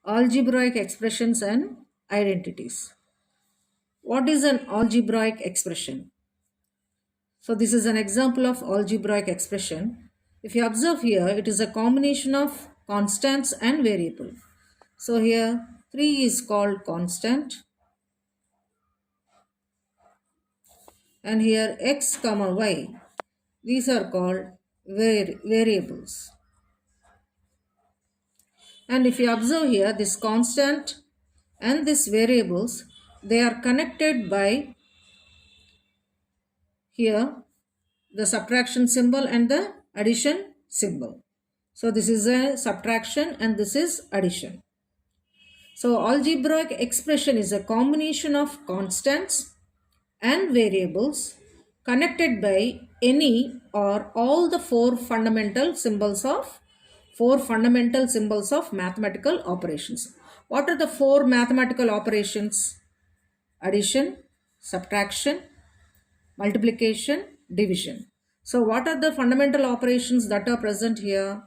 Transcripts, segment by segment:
Algebraic expressions and identities. What is an algebraic expression? So this is an example of algebraic expression. If you observe here, it is a combination of constants and variable. So here 3 is called constant and here x comma y, these are called variables. And if you observe here, this constant and this variables, they are connected by here the subtraction symbol and the addition symbol. So this is a subtraction and this is addition. So algebraic expression is a combination of constants and variables connected by any or all the four fundamental symbols of mathematical operations. What are the four mathematical operations? Addition, subtraction, multiplication, division. So what are the fundamental operations that are present here?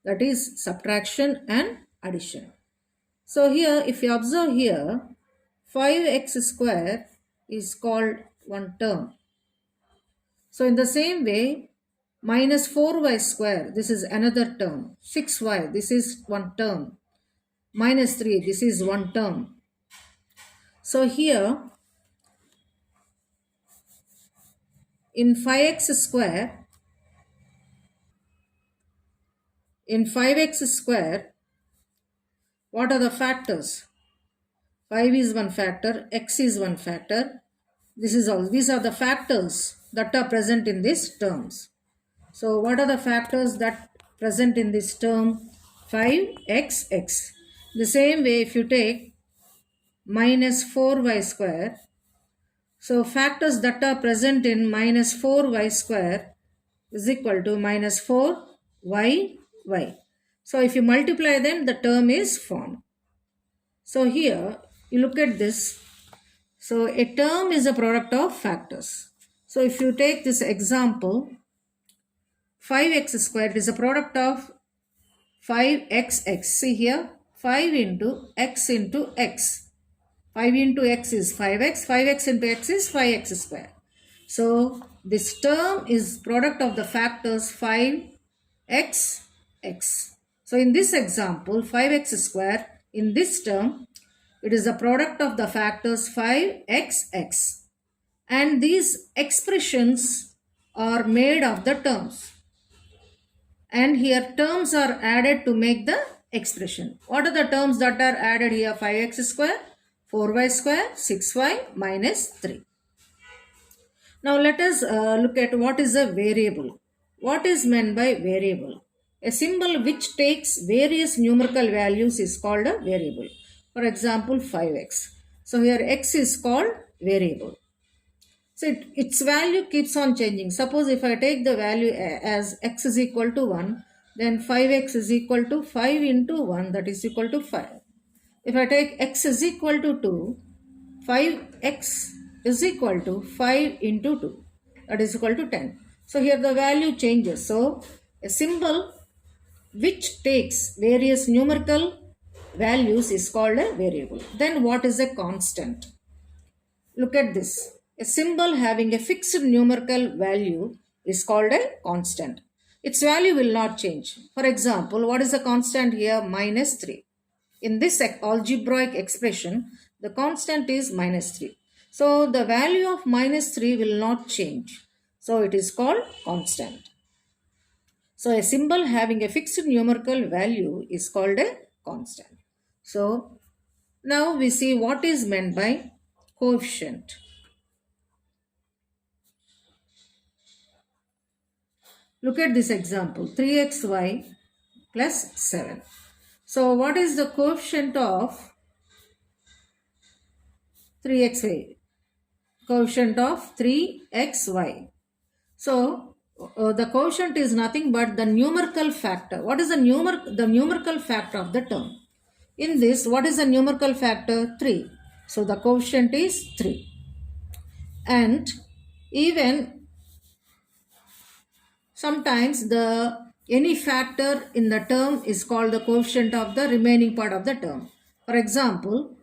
That is subtraction and addition. So here, if you observe here, 5x square is called one term. So in the same way, minus 4y square, this is another term. 6y, this is one term. Minus 3, this is one term. So here, in 5x square, what are the factors? 5 is one factor, x is one factor. These are the factors that are present in these terms. So what are the factors that present in this term? 5xx. The same way, if you take minus 4y square, so factors that are present in minus 4y square is equal to minus 4y. So if you multiply them, the term is formed. So here, you look at this. So a term is a product of factors. So if you take this example, 5x squared is a product of 5xx. See here, 5 into x into x. 5 into x is 5x, 5x into x is 5x squared. So this term is product of the factors 5x, x. So in this example, 5x squared, in this term, it is a product of the factors 5x, x. And these expressions are made of the terms. And here terms are added to make the expression. What are the terms that are added here? 5x square, 4y square, 6y minus 3. Now let us look at what is a variable. What is meant by variable? A symbol which takes various numerical values is called a variable. For example, 5x. So here x is called variable. So its value keeps on changing. Suppose if I take the value as x is equal to 1, then 5x is equal to 5 into 1, that is equal to 5. If I take x is equal to 2, 5x is equal to 5 into 2, that is equal to 10. So here the value changes. So a symbol which takes various numerical values is called a variable. Then what is a constant? Look at this. A symbol having a fixed numerical value is called a constant. Its value will not change. For example, what is the constant here? Minus 3. In this algebraic expression, the constant is minus 3. So the value of minus 3 will not change. So it is called constant. So a symbol having a fixed numerical value is called a constant. So now we see what is meant by coefficient. Look at this example, 3xy plus 7. So what is the coefficient of 3xy? Coefficient of 3xy. So the quotient is nothing but the numerical factor. What is the numerical factor of the term? In this, what is the numerical factor? 3. So the quotient is 3. And even sometimes the Any factor in the term is called the coefficient of the remaining part of the term. For example,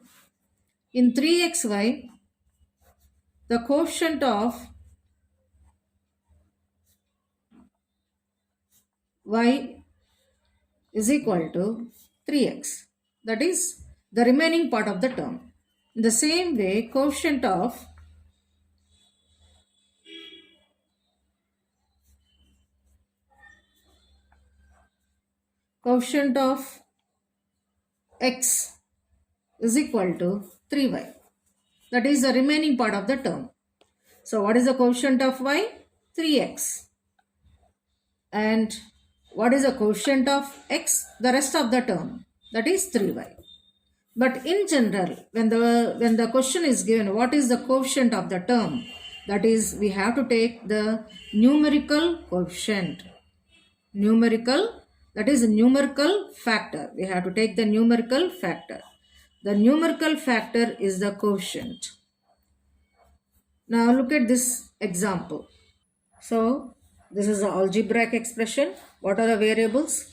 in 3xy, the coefficient of y is equal to 3x. That is the remaining part of the term. In the same way, coefficient of x is equal to 3y. That is the remaining part of the term. So what is the coefficient of y? 3x. And what is the coefficient of x? The rest of the term. That is 3y. But in general, when the question is given, what is the coefficient of the term? That is, we have to take the numerical coefficient. That is a numerical factor. We have to take the numerical factor. The numerical factor is the coefficient. Now look at this example. So this is the algebraic expression. What are the variables?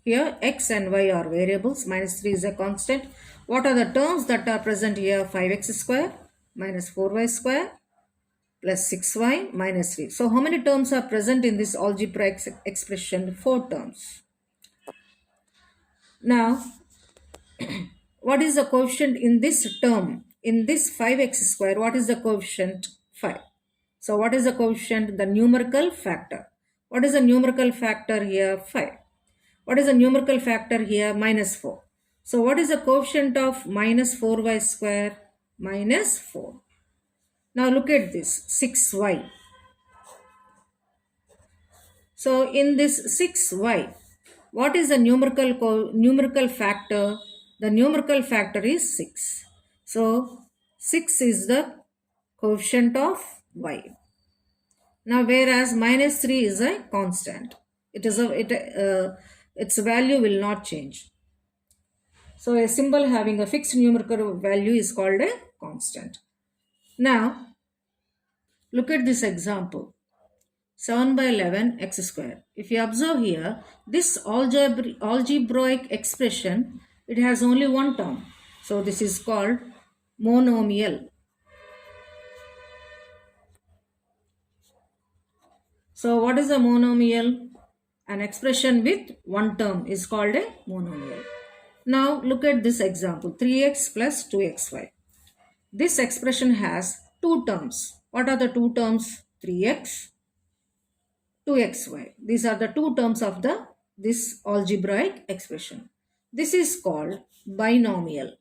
Here x and y are variables. Minus 3 is a constant. What are the terms that are present here? 5x square minus 4y square plus 6y minus 3. So how many terms are present in this algebraic expression? 4 terms. Now, what is the coefficient in this term? In this 5x square, what is the coefficient? 5. So what is the coefficient? The numerical factor. What is the numerical factor here? 5. What is the numerical factor here? Minus 4. So what is the coefficient of minus 4y square? Minus 4. Now look at this, 6y. So in this 6y, what is the numerical factor? The numerical factor is 6. So 6 is the coefficient of y. Now whereas minus 3 is a constant. Its value will not change. So a symbol having a fixed numerical value is called a constant. Now look at this example. 7 by 11 x square. If you observe here, this algebraic expression, it has only one term. So this is called monomial. So what is a monomial? An expression with one term is called a monomial. Now look at this example, 3x plus 2xy. This expression has two terms. What are the two terms? 3x, 2xy. These are the two terms of this algebraic expression. This is called binomial.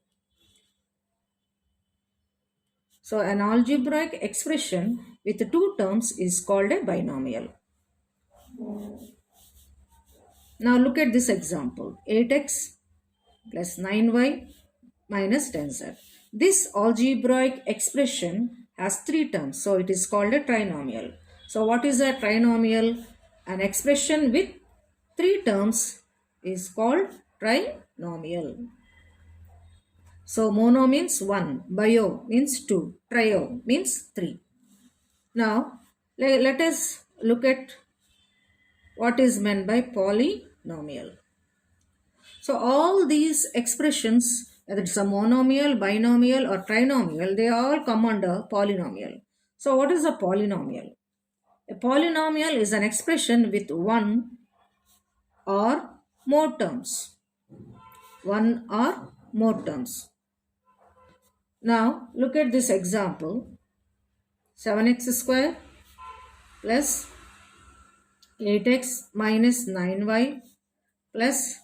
So an algebraic expression with two terms is called a binomial. Now look at this example, 8x plus 9y minus 10z. This algebraic expression has three terms, so it is called a trinomial. So what is a trinomial? An expression with three terms is called trinomial. So mono means 1, bio means 2, trio means 3. Now let us look at what is meant by polynomial. So all these expressions, whether it's a monomial, binomial or trinomial, they all come under polynomial. So what is a polynomial? A polynomial is an expression with one or more terms. One or more terms. Now look at this example. 7x square plus 8x minus 9y plus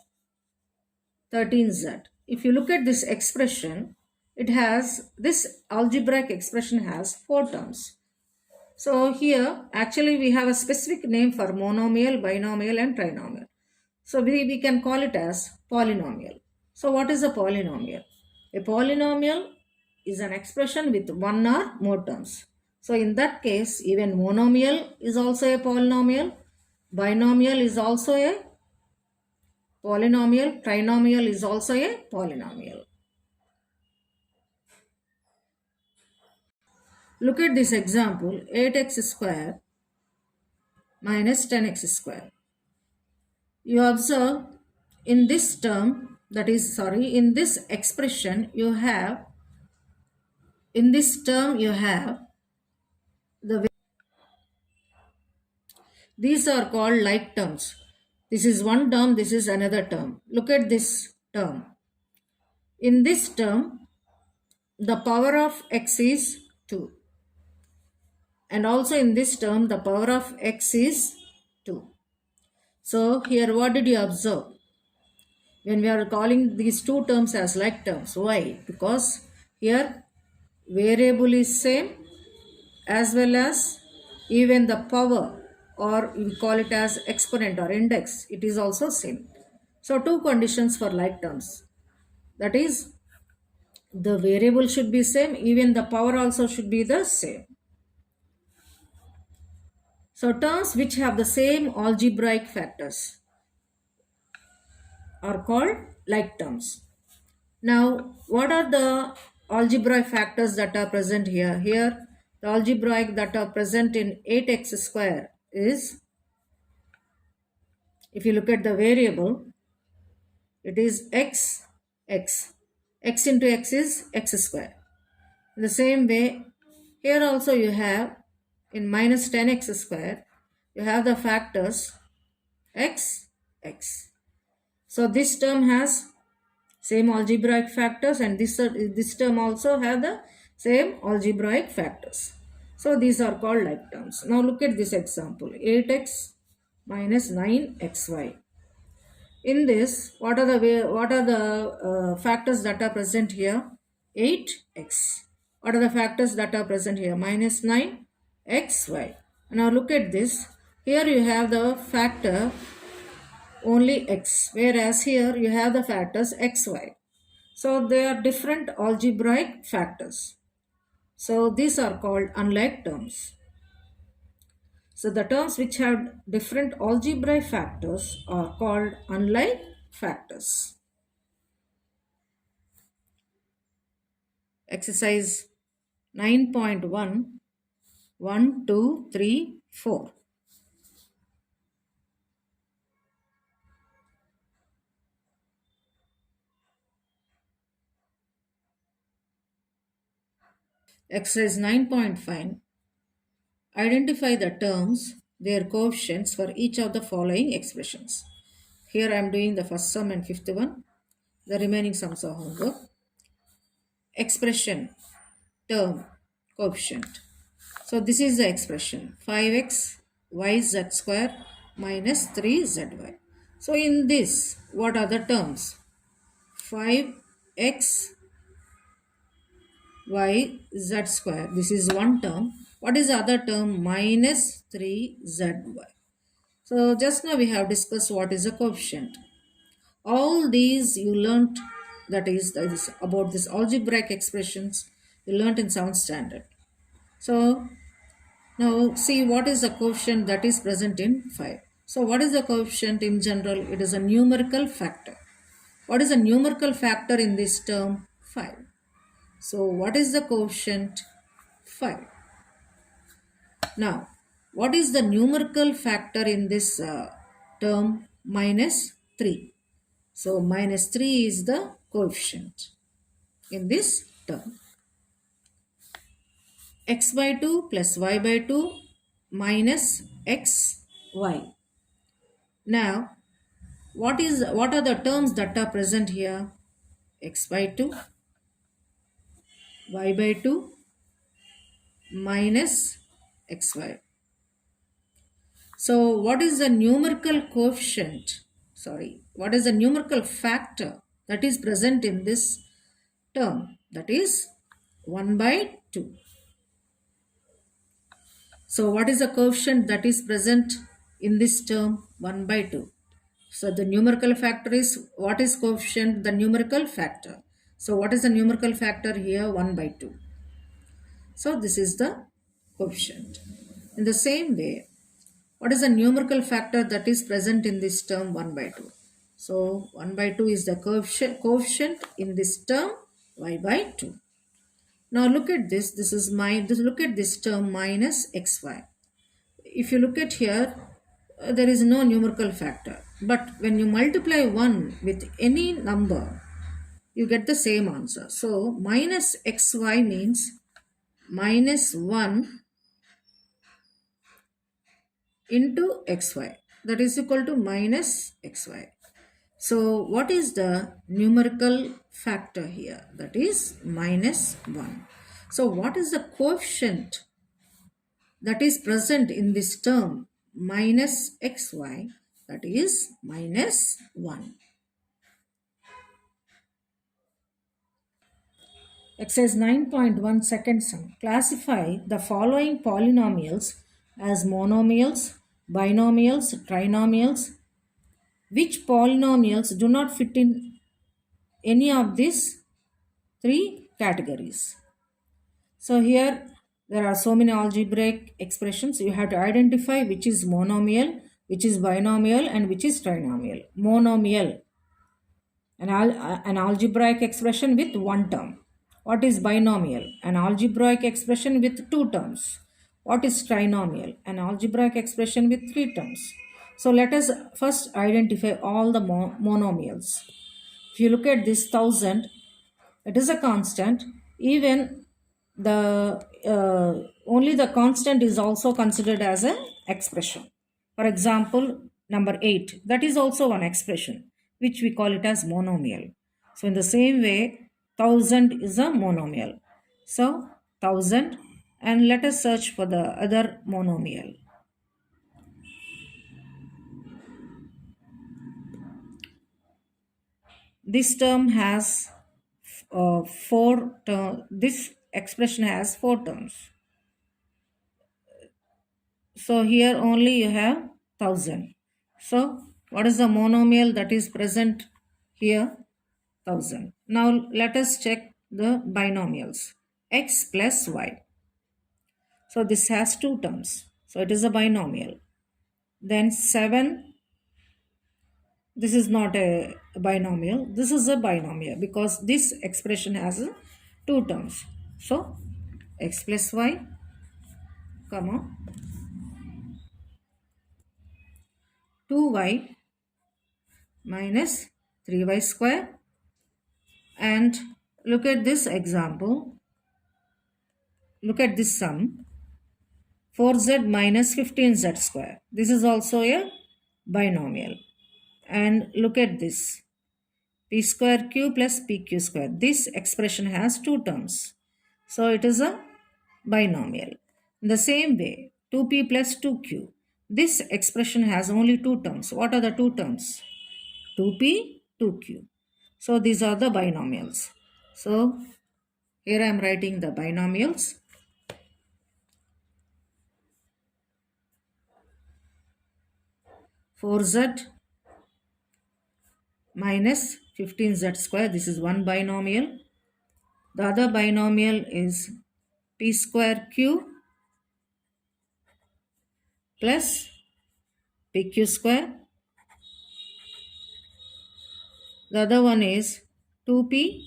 13z. If you look at this expression, this algebraic expression has four terms. So here actually we have a specific name for monomial, binomial and trinomial. So we can call it as polynomial. So what is a polynomial? A polynomial is an expression with one or more terms. So in that case, even monomial is also a polynomial, binomial is also a polynomial, trinomial is also a polynomial. Look at this example, 8x square minus 10x square. You observe in this term, that is, sorry, in this expression, you have, in this term, you have the, these are called like terms. This is one term, this is another term. Look at this term. In this term, the power of x is 2. And also in this term, the power of x is 2. So here what did you observe? When we are calling these two terms as like terms. Why? Because here variable is same, as well as even the power, or we call it as exponent or index, it is also same. So two conditions for like terms. That is, the variable should be same, even the power also should be the same. So terms which have the same algebraic factors are called like terms. Now, what are the algebraic factors that are present here? Here, the algebraic that are present in 8x square is, if you look at the variable, it is x, x. X into x is x square. In the same way, here also you have, in minus 10x square, you have the factors x, x. So this term has same algebraic factors, and this term also have the same algebraic factors. So these are called like terms. Now look at this example, 8x minus 9xy. In this, what are the factors that are present here? 8x. What are the factors that are present here? Minus 9xy. Now look at this. Here you have the factor only x, whereas here you have the factors xy. So they are different algebraic factors. So these are called unlike terms. So the terms which have different algebraic factors are called unlike factors. Exercise 9.1, 1, 2, 3, 4. Exercise 9.5. Identify the terms, their coefficients for each of the following expressions. Here I am doing the first sum and fifth one. The remaining sums are homework. Expression, term, coefficient. So this is the expression 5x yz square minus 3zy. So in this, what are the terms? 5x y z square, this is one term. What is the other term? Minus 3zy. So just now we have discussed what is a coefficient. All these you learnt, that is about this algebraic expressions you learnt in 7th standard. So now see what is the coefficient that is present in 5. So what is the coefficient in general? It is a numerical factor. What is a numerical factor in this term? 5. So what is the coefficient? 5. Now, what is the numerical factor in this term? Minus 3. So minus 3 is the coefficient in this term. X by 2 plus y by 2 minus xy. Now, what are the terms that are present here? X by 2, y by 2 minus xy. So what is the numerical coefficient? Sorry, what is the numerical factor that is present in this term? That is 1 by 2. So what is the coefficient that is present in this term? 1 by 2. So the numerical factor is, what is coefficient? The numerical factor. So what is the numerical factor here? 1 by 2. So this is the coefficient. In the same way, what is the numerical factor that is present in this term? 1 by 2. So 1 by 2 is the coefficient in this term, y by 2. Now look at this. Look at this term minus xy. If you look at here, there is no numerical factor. But when you multiply 1 with any number, you get the same answer. So minus xy means minus 1 into xy, that is equal to minus xy. So what is the numerical factor here? That is minus 1. So what is the coefficient that is present in this term minus xy? That is minus 1. Exercise 9.1 second sum. Classify the following polynomials as monomials, binomials, trinomials. Which polynomials do not fit in any of these three categories? So here there are so many algebraic expressions. You have to identify which is monomial, which is binomial, and which is trinomial. Monomial, an algebraic expression with one term. What is binomial? An algebraic expression with two terms. What is trinomial? An algebraic expression with three terms. So let us first identify all the monomials. If you look at this 1000, it is a constant. Even the only the constant is also considered as an expression. For example, number 8, that is also one expression, which we call it as monomial. So in the same way, 1000 is a monomial. So 1000, and let us search for the other monomial. This term has this expression has 4 terms. So here only you have 1000. So what is the monomial that is present here? 1000. Now let us check the binomials. X plus y. So this has 2 terms. So it is a binomial. Then 7. This is not a binomial. This is a binomial because this expression has 2 terms. So x plus y, comma 2y minus 3y square. And look at this example. Look at this sum. 4z minus 15z square. This is also a binomial. And look at this. P square q plus pq square. This expression has 2 terms. So it is a binomial. In the same way, 2p plus 2q. This expression has only 2 terms. What are the 2 terms? 2p, 2q. So these are the binomials. So here I am writing the binomials. Four z minus 15z square. This is one binomial. The other binomial is p square q plus pq square. The other one is 2p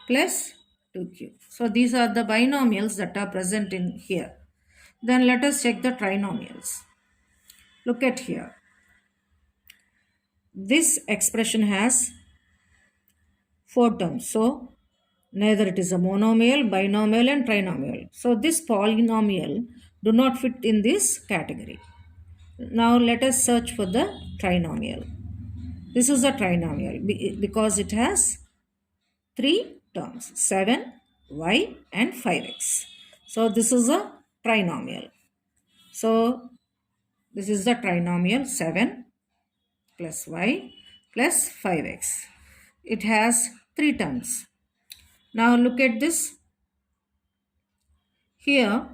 plus 2q. So these are the binomials that are present in here. Then let us check the trinomials. Look at here. This expression has 4 terms. So neither it is a monomial, binomial and trinomial. So this polynomial do not fit in this category. Now let us search for the trinomial. This is a trinomial because it has 3 terms, 7, y and 5x. So this is a trinomial. So this is the trinomial 7 plus y plus 5x. It has 3 terms. Now look at this. Here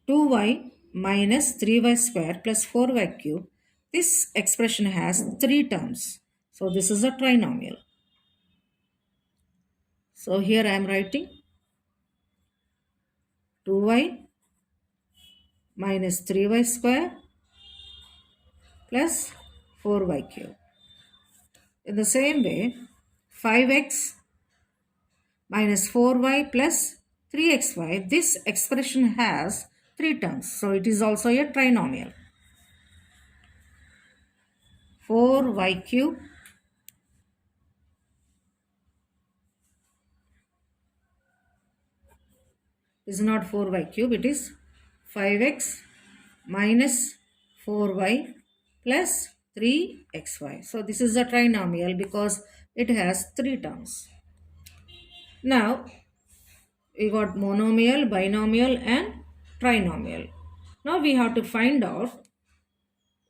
2y minus 3y square plus 4y cube. This expression has 3 terms. So this is a trinomial. So here I am writing 2y minus 3y square plus 4y cube. In the same way, 5x minus 4y plus 3xy, this expression has 3 terms. So it is also a trinomial. 4y cube is not 4y cube, it is 5x minus 4y plus 3xy. So this is a trinomial because it has 3 terms. Now we got monomial, binomial and trinomial. Now we have to find out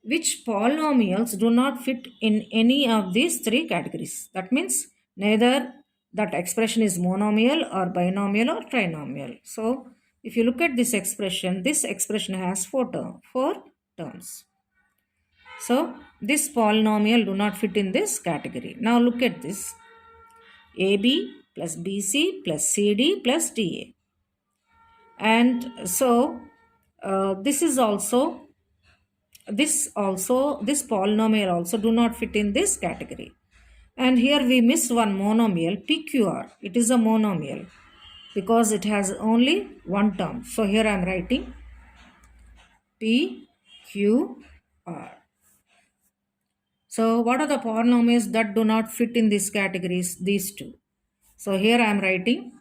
which polynomials do not fit in any of these 3 categories. That means neither that expression is monomial or binomial or trinomial. So if you look at this expression has 4 terms. So this polynomial do not fit in this category. Now look at this. AB plus BC plus CD plus DA. And so this polynomial also do not fit in this category. And here we miss one monomial, PQR. It is a monomial because it has only one term. So here I am writing PQR. So what are the polynomials that do not fit in these categories? These two. So here I am writing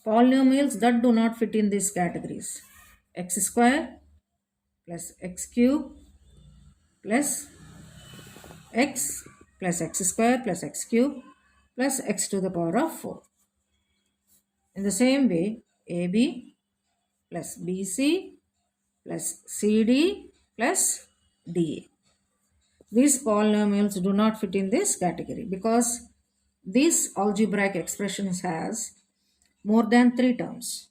polynomials that do not fit in these categories. X square plus x cube plus x square plus x cube plus x to the power of 4. In the same way, AB plus BC plus CD plus DA. These polynomials do not fit in this category because this algebraic expressions has more than 3 terms.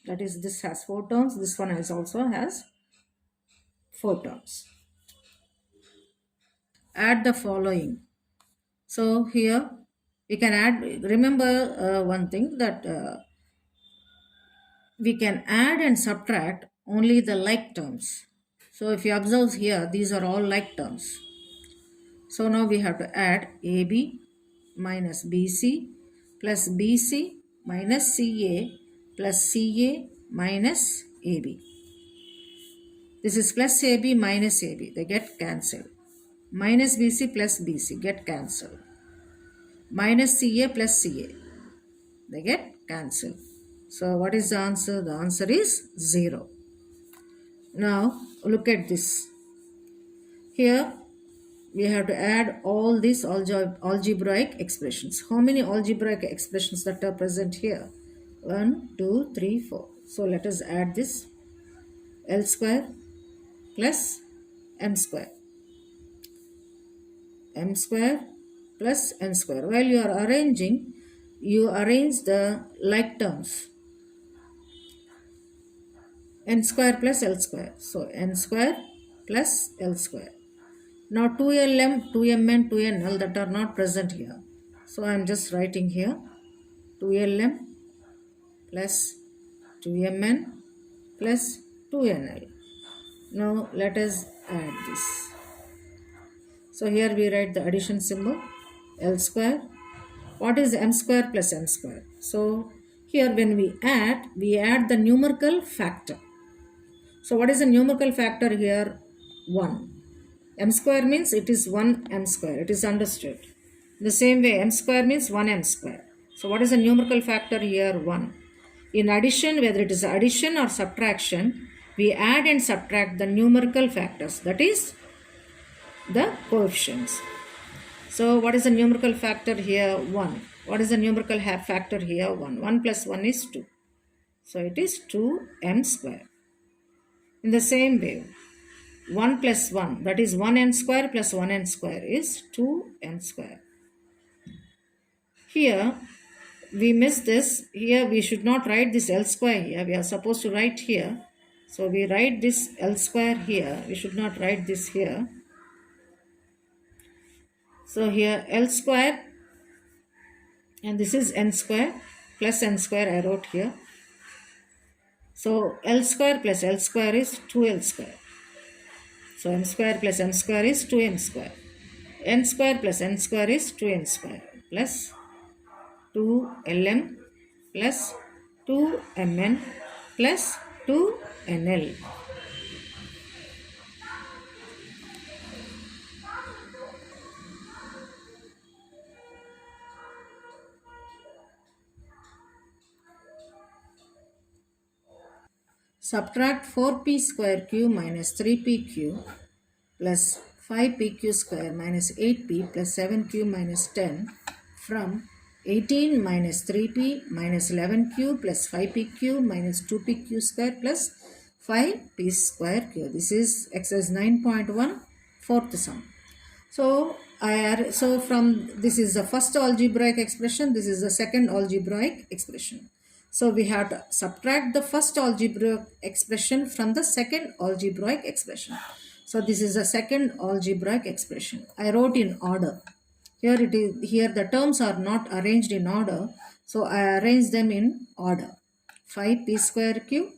That is, this has 4 terms, this one also has 4 terms. Add the following. So here we can add, remember one thing that we can add and subtract only the like terms. So if you observe here, these are all like terms. So now we have to add AB minus BC plus BC minus CA plus CA minus AB. This is plus AB minus AB. They get cancelled. Minus BC plus BC get cancelled. Minus CA plus CA. They get cancelled. So what is the answer? The answer is 0. Now look at this. Here we have to add all these algebraic expressions. How many algebraic expressions that are present here? 1, 2, 3, 4. So let us add this. L square plus m square. M square plus n square. While you are arranging, you arrange the like terms. N square plus L square. So n square plus L square. Now 2lm, 2mn, 2nl that are not present here. So I am just writing here 2lm plus 2mn plus 2nl. Now let us add this. So here we write the addition symbol L square. What is m square plus n square? So here when we add the numerical factor. So what is the numerical factor here? 1. M square means it is 1 m square. It is understood. In the same way, m square means 1 m square. So what is the numerical factor here? 1. In addition, whether it is addition or subtraction, we add and subtract the numerical factors. That is the coefficients. So what is the numerical factor here? 1. What is the numerical factor here? 1. 1 plus 1 is 2. So it is 2m square. In the same way, 1 plus 1, that is 1n square plus 1n square is 2n square. Here we miss this. Here we should not write this L square here. We are supposed to write here. So we write this L square here. We should not write this here. So here L square and this is n square plus n square I wrote here. So L square plus L square is 2L square. So m square plus m square is 2m square. N square plus n square is 2n square plus 2lm plus 2mn plus 2NL. Subtract 4p square q minus 3pq plus 5pq square minus 8p plus 7q minus 10 from 18 minus 3p minus 11q plus 5pq minus 2pq square plus 5p square q. This is exercise 9.1, fourth sum. So from this is the first algebraic expression, this is the second algebraic expression. So we have to subtract the first algebraic expression from the second algebraic expression. So this is the second algebraic expression. I wrote in order. Here it is. Here the terms are not arranged in order. So I arrange them in order. 5p square q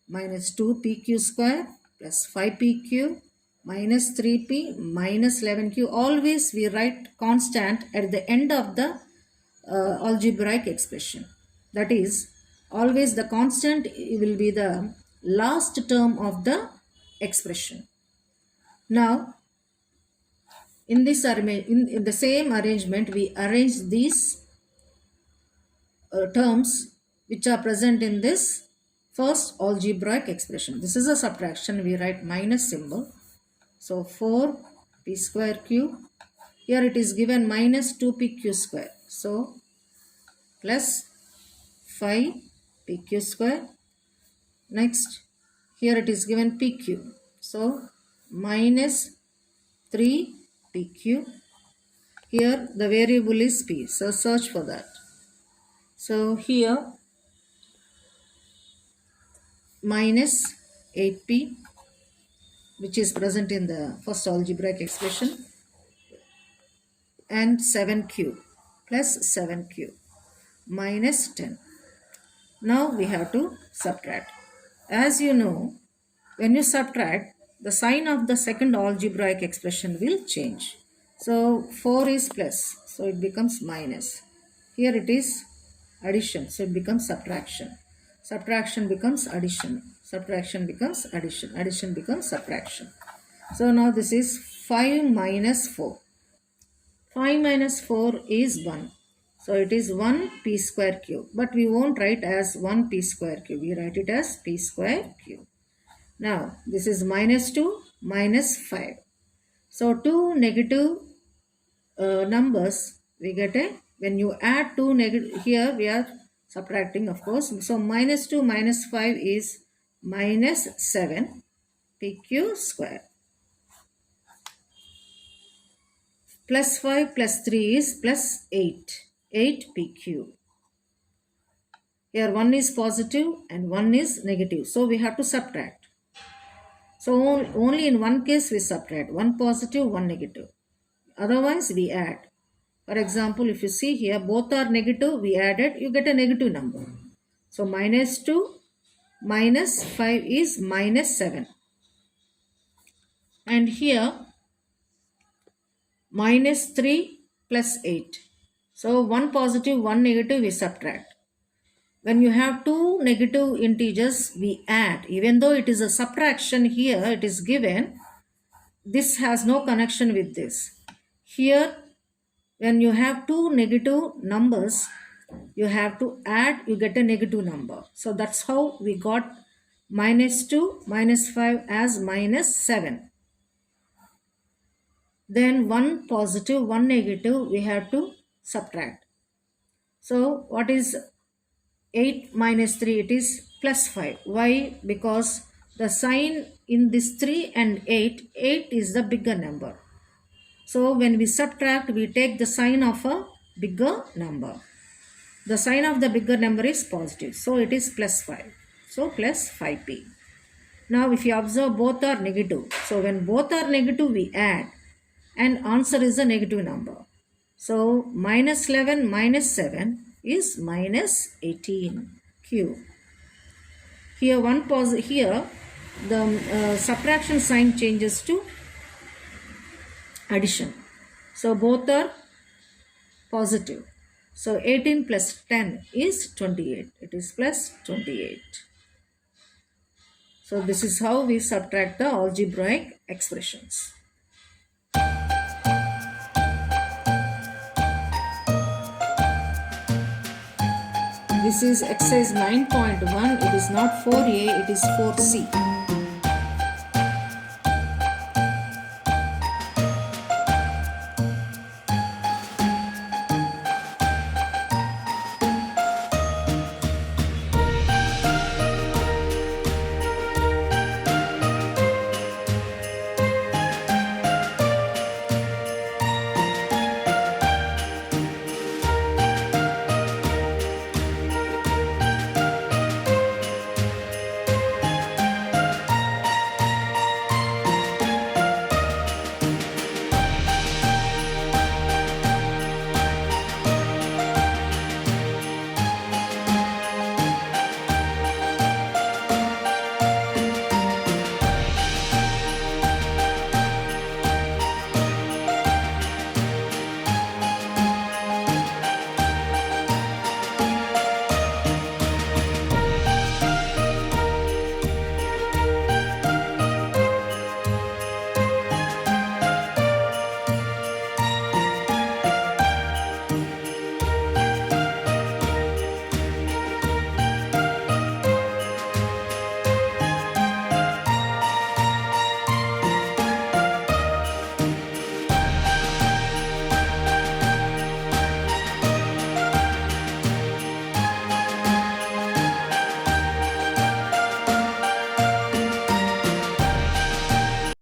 minus 2pq square plus 5pq minus 3p minus 11q. Always we write constant at the end of the algebraic expression. That is, always the constant will be the last term of the expression. Now, in this in the same arrangement, we arrange these terms which are present in this first algebraic expression. This is a subtraction. We write minus symbol. So 4p square q. Here it is given minus 2pq square. So plus 5pq square. Next, here it is given pq. So minus 3pq. Here the variable is p. So search for that. So here minus 8p, which is present in the first algebraic expression, and 7q plus 7q minus 10. Now we have to subtract. As you know, when you subtract, the sign of the second algebraic expression will change. So 4 is plus, so it becomes minus. Here it is addition, so it becomes subtraction. Subtraction becomes addition. Subtraction becomes addition. Addition becomes subtraction. So now this is 5 minus 4. 5 minus 4 is 1. So it is 1p square cube. But we won't write as 1p square cube. We write it as p square cube. Now this is minus 2 minus 5. So two negative numbers we get a, when you add two negative, here we are subtracting of course. So minus 2 minus 5 is minus 7 pq square. Plus 5 plus 3 is plus 8 pq. Here one is positive and one is negative. So we have to subtract. So only in one case we subtract, one positive, one negative. Otherwise we add. For example, if you see here both are negative, we added, you get a negative number. So minus 2 minus 5 is minus 7. And here minus 3 plus 8. So one positive, one negative we subtract. When you have two negative integers, we add. Even though it is a subtraction here, it is given. This has no connection with this. Here, when you have two negative numbers, you have to add, you get a negative number. So that's how we got minus 2 minus 5 as minus 7. Then one positive, one negative, we have to subtract. So what is 8 minus 3? It is plus 5. Why? Because the sign in this 3 and 8 is the bigger number. So when we subtract, we take the sign of a bigger number. The sign of the bigger number is positive. So it is plus 5. So plus 5p. Now if you observe, both are negative. So when both are negative, we add. And answer is a negative number. So minus 11 minus 7 is minus 18q. Here the subtraction sign changes to addition. So both are positive. So 18 plus 10 is 28. It is plus 28. So this is how we subtract the algebraic expressions. This is exercise 9.1. It is not 4a, it is 4c.